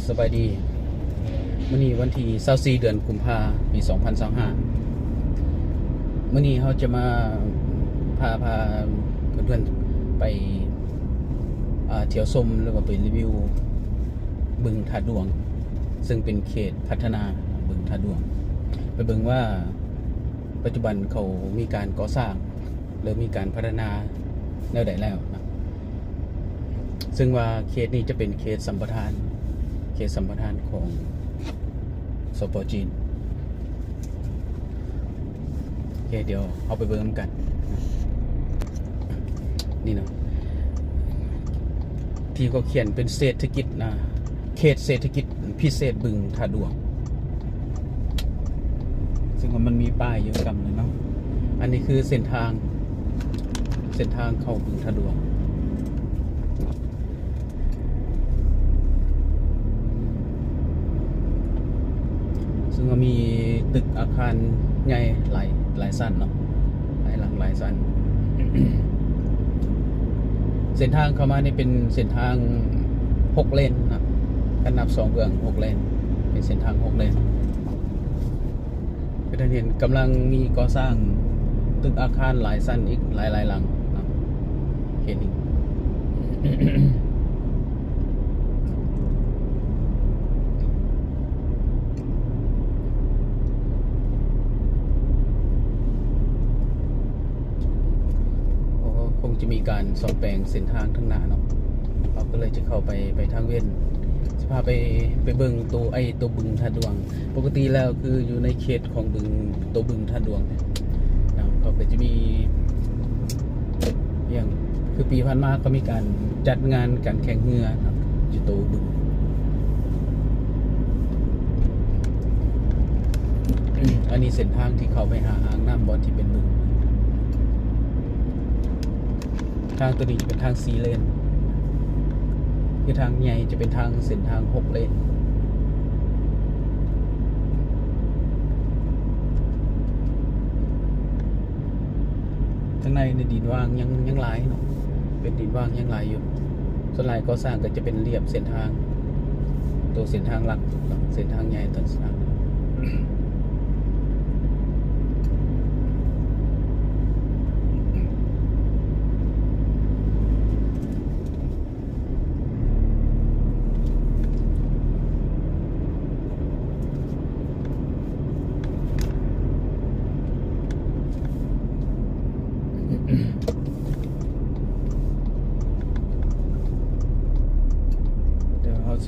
สบายดีมื้อนี้วันที่24เดือนกุมภาพันธ์ปี2025มื้อนี้เราจะมาพาเพื่อนๆไปเที่ยวชมหรือว่าไปรีวิวบึงท่าดวงซึ่งเป็นเขตพัฒนาบึงท่าดวงไปเบิ่งว่าปัจจุบันเขามีการก่อสร้างหรือมีการพัฒนาแนวใดแล้วนะซึ่งว่าเขตนี้จะเป็นเขตสัมปทานของสป.จีนโอเคเดี๋ยวเอาไปเบิ่งกันนี่เนาะที่เขาเขียนเป็นเศรษฐกิจนะเขตเศรษฐกิจพิเศษบึงท่าดวงซึ่งมันมีป้ายเยอะกำเลยเนาะอันนี้คือเส้นทางเข้าบึงท่าดวงซึ่งมีตึกอาคารใหญ่หลายสั้นเนาะหลายหลังหลายสั้น เส้นทางเข้ามานี่เป็นเส้นทาง6 เลนนะกันนับ2เบื้อง6 เลนเป็นเส้นทาง6 เลนก็จะเห็นกำลังมีก่อสร้างตึกอาคารหลายสั้นอีกหลายหลังนะเห็นอีก คงจะมีการซ่อมแปลงเส้นทางทั้งหน้าเนาะเราก็เลยจะเข้าไปทางเว้นจะพาไปเบิ่งตัวบึงท่าดวงปกติแล้วคืออยู่ในเขตของบึงท่าดวงเนี่ยเขาก็จะมีอย่างคือปีผ่านมาก็มีการจัดงานการแข่งเรือครับอยู่ตัวบึงอันนี้เส้นทางที่เขาไปหาอ่างน้ำบอลที่เป็นบึงทางตัวนี้จะเป็นทาง4 เลนคือทางใหญ่จะเป็นเส้นทาง6 เลนข้างในในดินว่างยังหลายเนาะเป็นดินว่างยังหลายอยู่ส่วนหลายก็สร้างก็จะเป็นเรียบเส้นทางตัวเส้นทางหลักเส้นทางใหญ่ต้นสร้าง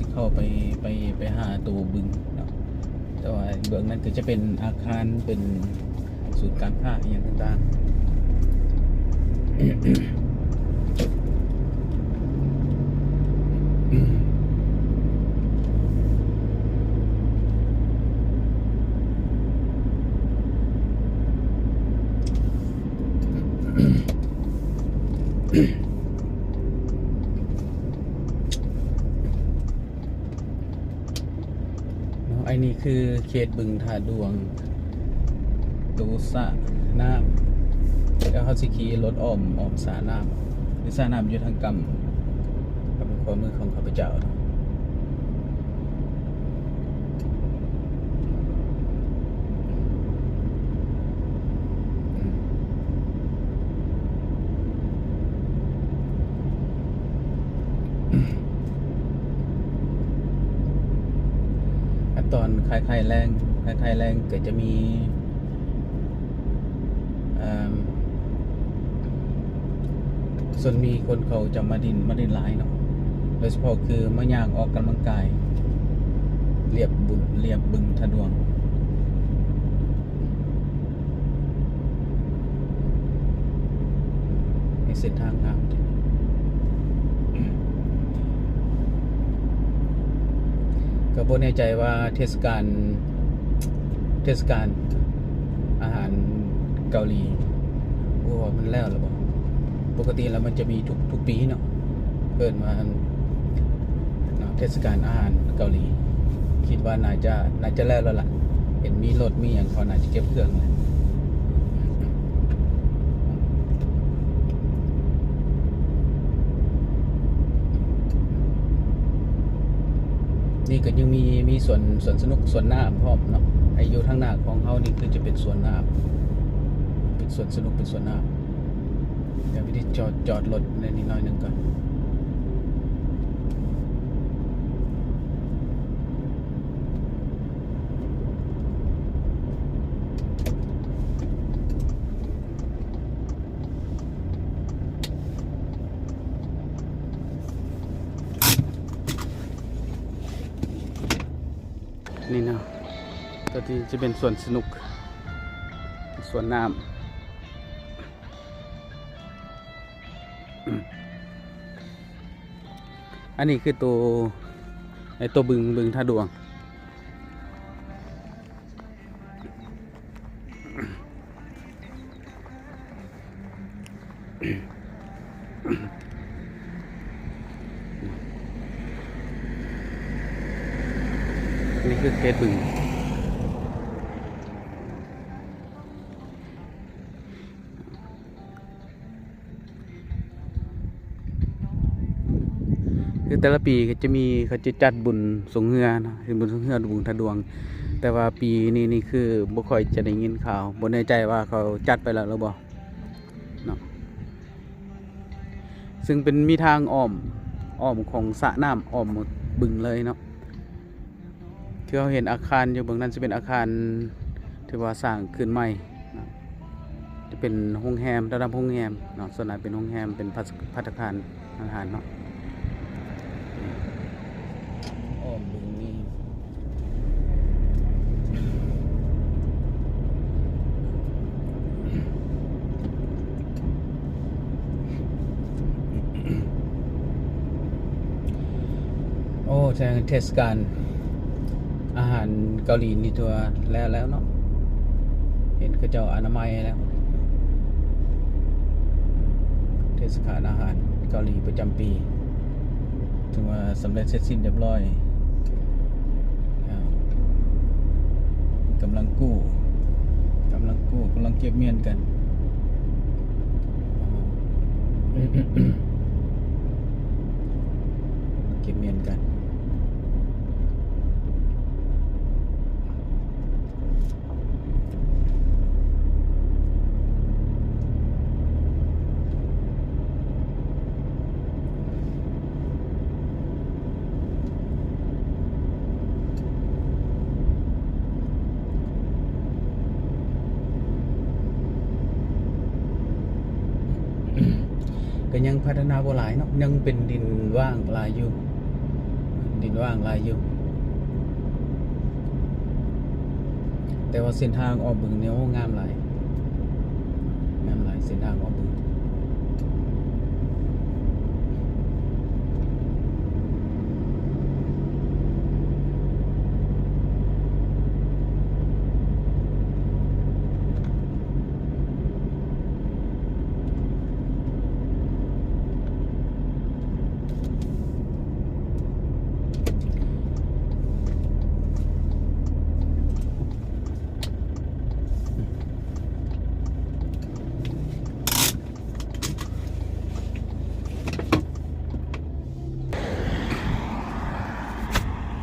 สิเข้าไปหาตัวบึงเนาะแต่ว่าเบื้องนั้นก็จะเป็นอาคารเป็นศูนย์การค้าอย่างต่างๆไอ้นี่คือเขตบึงท่าดวงตูสะน้ำแล้วเขาสิขี่รถอ้อมสาน้ำหรือสาน้ำอยู่ทางกำกับความมือของข้าพเจ้าตอนคล้ายๆแรงก็จะมีส่วนมีคนเขาจะมาดินหลายเนาะโดยเฉพาะคือมาย่างออกกำลังกายเรียบบึงท่าดวงในเส้นทางงามก็บ่แน่ใจว่าเทศกาลอาหารเกาหลีว่ามันแล้วหรือเปล่าปกติแล้วมันจะมีทุกปีเนาะเกิดมาเทศกาลอาหารเกาหลีคิดว่าน่าจะแล้วล่ะเห็นมีรถมีอย่างเขาน่าจะเก็บเครื่องเลย นี่ก็ยังมีสวนสนุกสวนน้ำพร้อมเนาะไออยู่ทางหน้าของเขานี่คือจะเป็นสวนน้ำเป็นสวนสนุกเป็นสวนน้ำเดี๋ยววิธีจอดรถในนี้หน่อยหนึงก่อนนี่เนาะตัวที่จะเป็นสวนสนุกสวนน้ำอันนี้คือตัวบึงท่าดวงนี่คือเขตบึงคือแต่ละปีก็จะมีเขาจะจัดบุญสงเฮือนะบุญสงเฮือบุญท่าดวงแต่ว่าปีนี้นี่คือบ่ค่อยจะได้ยินข่าวบ่แน่ใจว่าเขาจัดไปแล้วหรือบ่เนาะซึ่งเป็นมีทางอ้อมของสระน้ำอ้อมบึงเลยเนาะที่เราเห็นอาคารอยู่เบื้องนั้นจะเป็นอาคารที่ว่าสร้างขึ้นใหม่นะจะเป็นโรงแรมระดับโรงแรมเนาะส่วนใหญ่เป็นโรงแรมเป็นภัตตาคารอาหารเนาะอ้อมบึงนี่โอ้ใช่เทศกาลอาหารเกาหลีนี่ตัวแล้วเนาะเห็นก็เจ้าอนามัยแล้วเทศกาลอาหารเกาหลีประจำปีถึงว่าสำเร็จเสร็จสิ้นเรียบร้อยกำลังเก็บเมียนกันเก็บเมียนกันก็ยังพัฒนาบ่หลายเนาะยังเป็นดินว่างหลายอยู่แต่ว่าเส้นทางออกบึงเนี่ยโอ้งามหลายเส้นทางออกบึง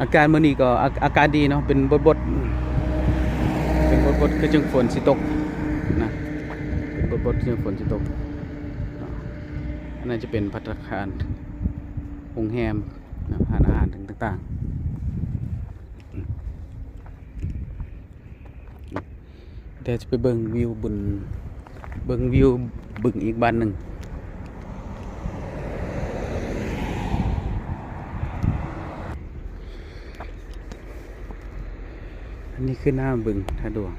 อาการมื้อนี้ก็อาการดีเนาะเป็นบดคือจังฝนสิตกนะเป็นบดจังฝนสิตกอันนั้นจะเป็นภัตตาคารโรงแรมนะอาหารต่างๆแต่จะไปเบิ่งวิวบึงอีกบ้านหนึ่งอันนี้คือหน้าบึงท่าดวง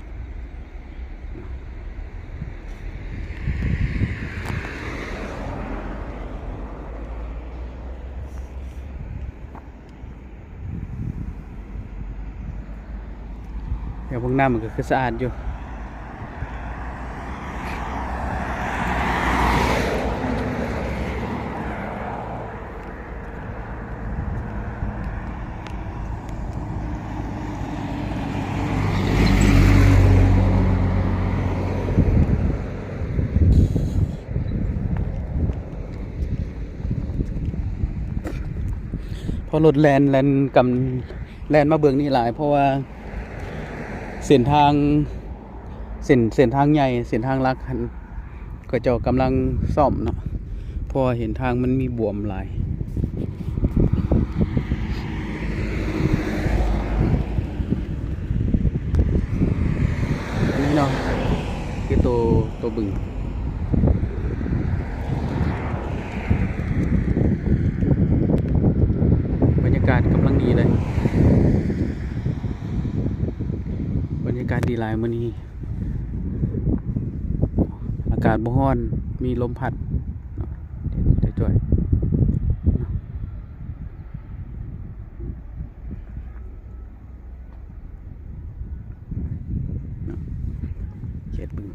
เดี๋ยวพวกน้ำมันก็คือสะอาดอยู่พ ราะรถแลนมาเบื้องนี้หลายเพราะว่าเส้นทางใหญ่เส้นทางลักก็เจ้ากำลังซ่อมเนาะเพราะเห็นทางมันมีบวมหลายอันนี้เนาะคือตัวบึงบรรยากาศกำลังดีเลยบรรยากาศดีหลายมื้อนี้อากาศบ่ร้อนมีลมพัดจ่อยเขตบึง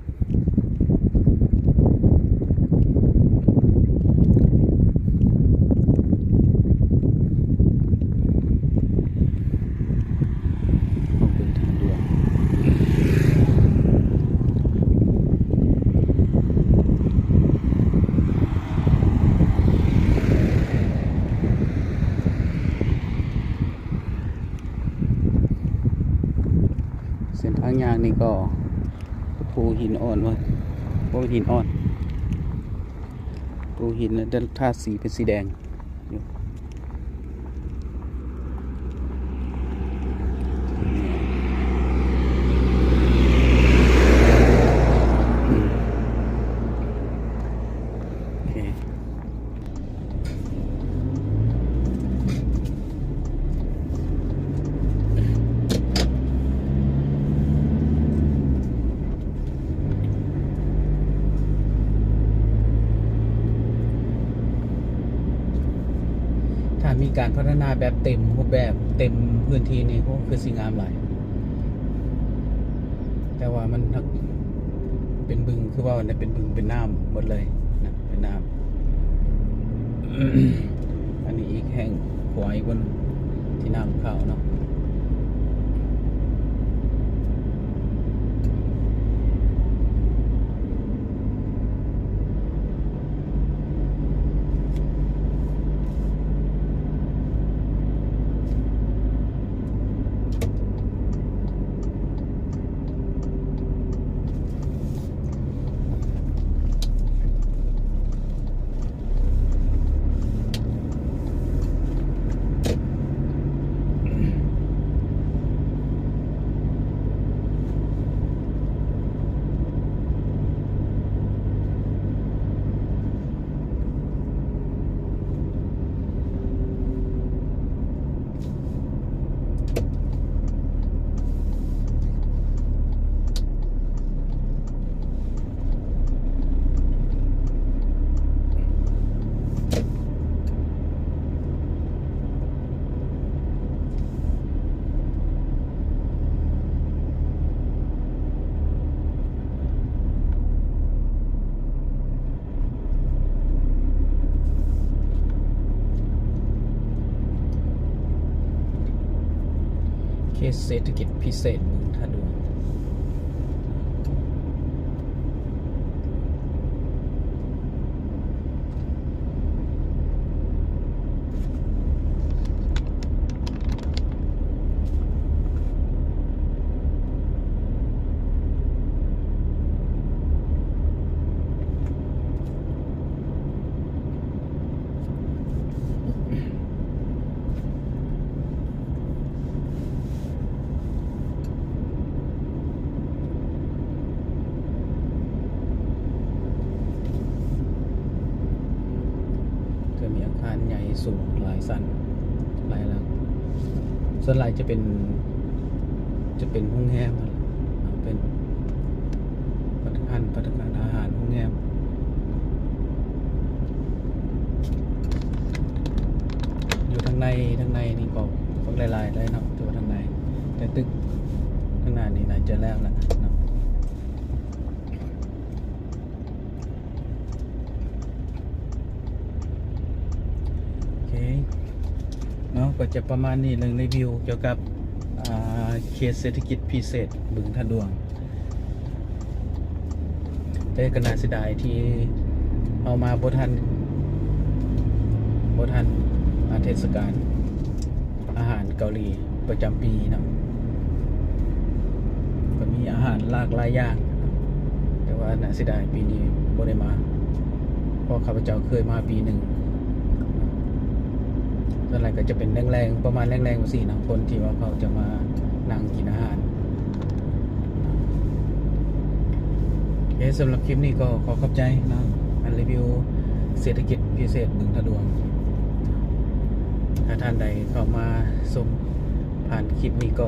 เส้นทางยางนี่ก็ภูหินอ่อนวะภูหินอ่อนภูหินแล้วทาสีเป็นสีแดงโอเคมีการพัฒนาแบบเต็มรูปแบบเต็มพื้นที่นี่ก็คือสิ่งงามหลายแต่ว่ามันเป็นบึงคือว่าเนี่ยเป็นบึงเป็นน้ำหมดเลยนะเป็นน้ำ อันนี้อีกแห่งขวายบนที่น้ำเข้าเนาะเขตเศรษฐกิจพิเศษบึงท่าดวงมีอาคารใหญ่สูงหลายชั้นหลายหลังส่วนหลายจะเป็นโรงแรมเป็นภัตตาคารอาหารโรงแรมอยู่ทางในนี่ก็ฟังหลายๆได้เนาะอยู่ทางในแต่ตึกข้างหน้านี่น่าจะแล้วนะเนาะเนาะก็จะประมาณนี้เรื่องรีวิวเกี่ยวกับเขตเศรษฐกิจพิเศษบึงท่าดวงแต่ก็น่าเสียดายที่เอามาบ่ทันเทศกาล เกาหลีประจำปีเนาะก็มีอาหารหลากหลายอย่างแต่ว่าน่าเสียดายปีนี้บ่ได้มาเพราะข้าพเจ้าเคยมาปีหนึ่งส่วนอะไรก็จะเป็นแรงๆประมาณแรงๆสี่นะคนที่ว่าเขาจะมานั่งกินอาหารสำหรับคลิปนี้ก็ขอขอบใจนะอันรีวิวเศรษฐกิจพิเศษบึงทะดวงถ้าท่านใดเข้ามาชมผ่านคลิปนี้ก็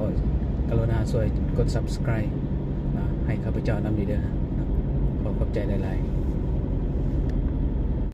กรุณาช่วยกด subscribe นะให้ข้าพเจ้านำดีเด้อขอขอบใจหลายๆ